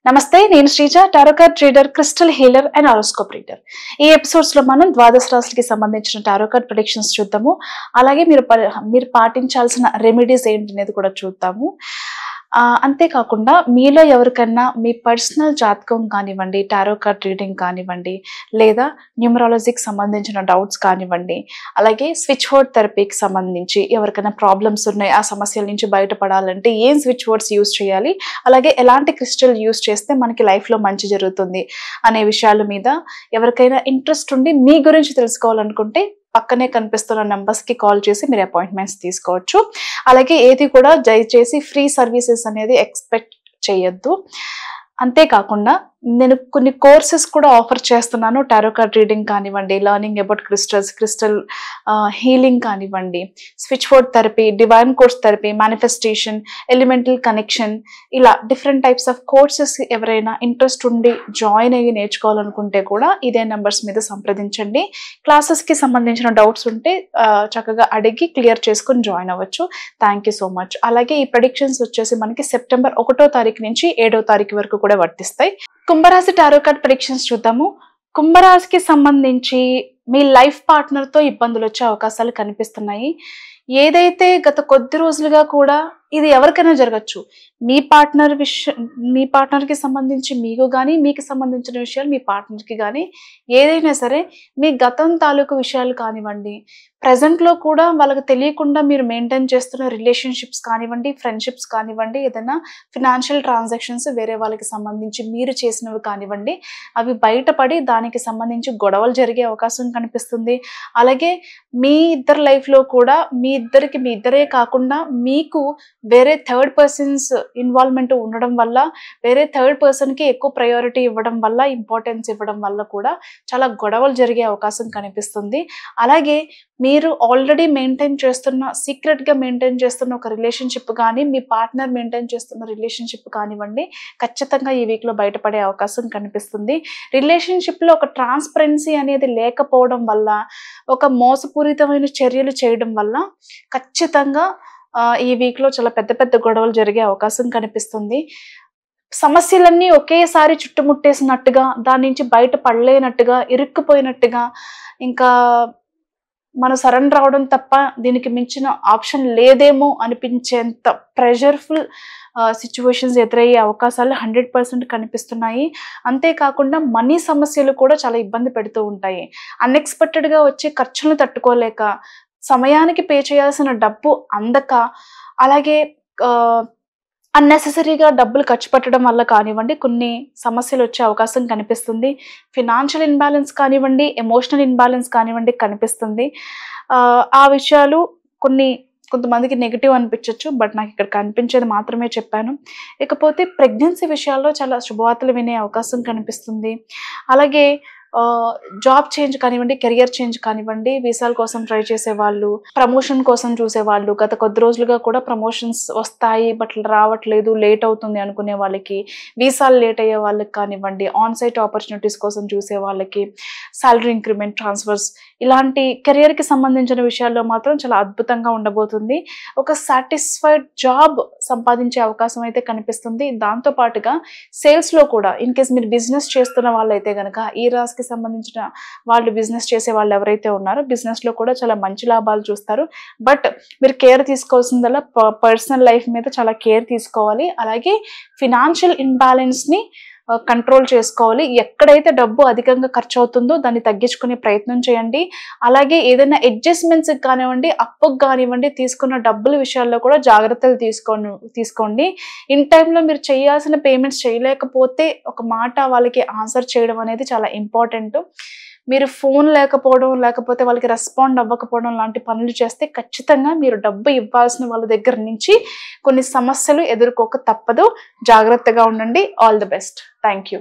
నమస్తే, నేను Sreeja, tarot card reader, crystal healer and horoscope reader. ఈ ఎపిసోడ్స్ లో మనం ద్వాదశ రాశులకి సంబంధించిన టారో కార్డ్ ప్రెడిక్షన్స్ చూద్దాము. అలాగే మీరు పాటించాల్సిన రెమెడీస్ ఏంటి అనేది కూడా చూద్దాము. అంతేకాకుండా మీలో ఎవరికన్నా మీ పర్సనల్ జాతకం కానివ్వండి, టారో కార్డ్ రీడింగ్ కానివ్వండి, లేదా న్యూమరాలజీకి సంబంధించిన డౌట్స్ కానివ్వండి, అలాగే స్విచ్ వర్డ్ థెరపీకి సంబంధించి ఎవరికైనా ప్రాబ్లమ్స్ ఉన్నాయి, ఆ సమస్యల నుంచి బయటపడాలంటే ఏం స్విచ్ వర్డ్స్ యూజ్ చేయాలి, అలాగే ఎలాంటి క్రిస్టల్ యూజ్ చేస్తే మనకి లైఫ్లో మంచి జరుగుతుంది అనే విషయాల మీద ఎవరికైనా ఇంట్రెస్ట్ ఉండి మీ గురించి తెలుసుకోవాలనుకుంటే పక్కనే కనిపిస్తున్న నెంబర్స్కి కాల్ చేసి మీరు అపాయింట్మెంట్స్ తీసుకోవచ్చు. అలాగే ఏది కూడా దయచేసి ఫ్రీ సర్వీసెస్ అనేది ఎక్స్పెక్ట్ చేయొద్దు. అంతేకాకుండా నేను కొన్ని కోర్సెస్ కూడా ఆఫర్ చేస్తున్నాను. టారో కార్డ్ రీడింగ్ కానివ్వండి, లర్నింగ్ అబౌట్ క్రిస్టల్ హీలింగ్ కానివ్వండి, switch word therapy, divine course therapy, manifestation, elemental connection, ఇలా డిఫరెంట్ టైప్స్ ఆఫ్ కోర్సెస్ ఎవరైనా ఇంట్రెస్ట్ ఉండి జాయిన్ అయ్యి నేర్చుకోవాలనుకుంటే కూడా ఇదే నెంబర్స్ మీద సంప్రదించండి. క్లాసెస్కి సంబంధించిన డౌట్స్ ఉంటే చక్కగా అడిగి క్లియర్ చేసుకుని జాయిన్ అవ్వచ్చు. Thank you so much. అలాగే ఈ ప్రెడిక్షన్స్ వచ్చేసి మనకి సెప్టెంబర్ 1వ తారీఖు నుంచి 7వ తారీఖు వరకు కూడా వర్తిస్తాయి. కుంభరాశి టారో కార్డ్ ప్రెడిక్షన్స్ చూద్దాము. కుంభరాశికి సంబంధించి మీ లైఫ్ పార్ట్నర్తో ఇబ్బందులు వచ్చే అవకాశాలు కనిపిస్తున్నాయి. ఏదైతే గత కొద్ది రోజులుగా కూడా ఇది ఎవరికైనా జరగచ్చు. మీ పార్ట్నర్కి సంబంధించి మీకు కానీ, మీకు సంబంధించిన విషయాలు మీ పార్ట్నర్కి కానీ, ఏదైనా సరే మీ గతం తాలూకు విషయాలు కానివ్వండి, ప్రజెంట్లో కూడా వాళ్ళకి తెలియకుండా మీరు మెయింటైన్ చేస్తున్న రిలేషన్షిప్స్ కానివ్వండి, ఫ్రెండ్షిప్స్ కానివ్వండి, ఏదైనా ఫినాన్షియల్ ట్రాన్సాక్షన్స్ వేరే వాళ్ళకి సంబంధించి మీరు చేసినవి కానివ్వండి, అవి బయటపడి దానికి సంబంధించి గొడవలు జరిగే అవకాశం కనిపిస్తుంది. అలాగే మీ ఇద్దరు లైఫ్లో కూడా మీ ఇద్దరే కాకుండా మీకు వేరే థర్డ్ పర్సన్స్ ఇన్వాల్వ్మెంట్ ఉండడం వల్ల, వేరే థర్డ్ పర్సన్కి ఎక్కువ ప్రయారిటీ ఇవ్వడం వల్ల, ఇంపార్టెన్స్ ఇవ్వడం వల్ల కూడా చాలా గొడవలు జరిగే అవకాశం కనిపిస్తుంది. అలాగే మీరు ఆల్రెడీ సీక్రెట్గా మెయింటైన్ చేస్తున్న ఒక రిలేషన్షిప్ కానీ, మీ పార్ట్నర్ మెయింటైన్ చేస్తున్న రిలేషన్షిప్ కానివ్వండి, ఖచ్చితంగా ఈ వీక్లో బయటపడే అవకాశం కనిపిస్తుంది. రిలేషన్షిప్లో ఒక ట్రాన్స్పరెన్సీ అనేది లేకపోవడం వల్ల, ఒక మోసపూరితమైన చర్యలు చేయడం వల్ల ఖచ్చితంగా ఈ వీక్లో చాలా పెద్ద పెద్ద గొడవలు జరిగే అవకాశం కనిపిస్తుంది. సమస్యలన్నీ ఒకేసారి చుట్టుముట్టేసినట్టుగా, దాని నుంచి బయట పడలేనట్టుగా, ఇరుక్కుపోయినట్టుగా, ఇంకా మనం సరెండర్ అవడం తప్ప దీనికి మించిన ఆప్షన్ లేదేమో అనిపించేంత ప్రెషర్ఫుల్ సిచ్యువేషన్స్ ఎదురయ్యే అవకాశాలు 100% కనిపిస్తున్నాయి. అంతేకాకుండా మనీ సమస్యలు కూడా చాలా ఇబ్బంది పెడుతూ ఉంటాయి. అన్ఎక్స్పెక్టెడ్గా వచ్చే ఖర్చులను తట్టుకోలేక, సమయానికి పే చేయాల్సిన డబ్బు అందక, అలాగే అన్నెసెసరీగా డబ్బులు ఖర్చు పెట్టడం వల్ల కానివ్వండి కొన్ని సమస్యలు వచ్చే అవకాశం కనిపిస్తుంది. ఫినాన్షియల్ ఇన్బ్యాలెన్స్ కానివ్వండి, ఎమోషనల్ ఇన్బ్యాలెన్స్ కానివ్వండి కనిపిస్తుంది. ఆ విషయాలు కొంతమందికి నెగిటివ్ అనిపించవచ్చు, బట్ నాకు ఇక్కడ కనిపించేది మాత్రమే చెప్పాను. ఇకపోతే ప్రెగ్నెన్సీ విషయాల్లో చాలా శుభవార్తలు వినే అవకాశం కనిపిస్తుంది. అలాగే జాబ్ చేంజ్ కానివ్వండి, కెరియర్ చేంజ్ కానివ్వండి, వీసాల కోసం ట్రై చేసేవాళ్ళు, ప్రమోషన్ కోసం చూసేవాళ్ళు, గత కొద్ది రోజులుగా కూడా ప్రమోషన్స్ వస్తాయి బట్ రావట్లేదు, లేట్ అవుతుంది అనుకునే వాళ్ళకి, వీసాలు లేట్ అయ్యే వాళ్ళకి కానివ్వండి, ఆన్ సైట్ ఆపర్చునిటీస్ కోసం చూసే వాళ్ళకి, సాలరీ ఇంక్రిమెంట్, ట్రాన్స్ఫర్స్, ఇలాంటి కెరియర్కి సంబంధించిన విషయాల్లో మాత్రం చాలా అద్భుతంగా ఉండబోతుంది. ఒక సాటిస్ఫైడ్ జాబ్ సంపాదించే అవకాశం అయితే కనిపిస్తుంది. దాంతోపాటుగా సేల్స్లో కూడా, ఇన్ కేస్ మీరు బిజినెస్ చేస్తున్న వాళ్ళైతే కనుక, ఈ రాశికి సంబంధించిన వాళ్ళు బిజినెస్ చేసే వాళ్ళు ఎవరైతే ఉన్నారో బిజినెస్లో కూడా చాలా మంచి లాభాలు చూస్తారు. బట్ మీరు కేర్ తీసుకోవాల్సిందల్లా పర్సనల్ లైఫ్ మీద చాలా కేర్ తీసుకోవాలి. అలాగే ఫినాన్షియల్ ఇంబ్యాలెన్స్ని కంట్రోల్ చేసుకోవాలి. ఎక్కడైతే డబ్బు అధికంగా ఖర్చు అవుతుందో దాన్ని తగ్గించుకునే ప్రయత్నం చేయండి. అలాగే ఏదైనా అడ్జస్ట్మెంట్స్కి కానివ్వండి, అప్పుకు కానివ్వండి, తీసుకున్న డబ్బుల విషయాల్లో కూడా జాగ్రత్తలు తీసుకోండి. ఇన్ టైంలో మీరు చేయాల్సిన పేమెంట్స్ చేయలేకపోతే ఒక మాట వాళ్ళకి ఆన్సర్ చేయడం అనేది చాలా ఇంపార్టెంట్. మీరు ఫోన్ లేకపోవడం, లేకపోతే వాళ్ళకి రెస్పాండ్ అవ్వకపోవడం లాంటి పనులు చేస్తే ఖచ్చితంగా మీరు డబ్బు ఇవ్వాల్సిన వాళ్ళ దగ్గర నుంచి కొన్ని సమస్యలు ఎదుర్కోక తప్పదు. జాగ్రత్తగా ఉండండి. All the best. Thank you.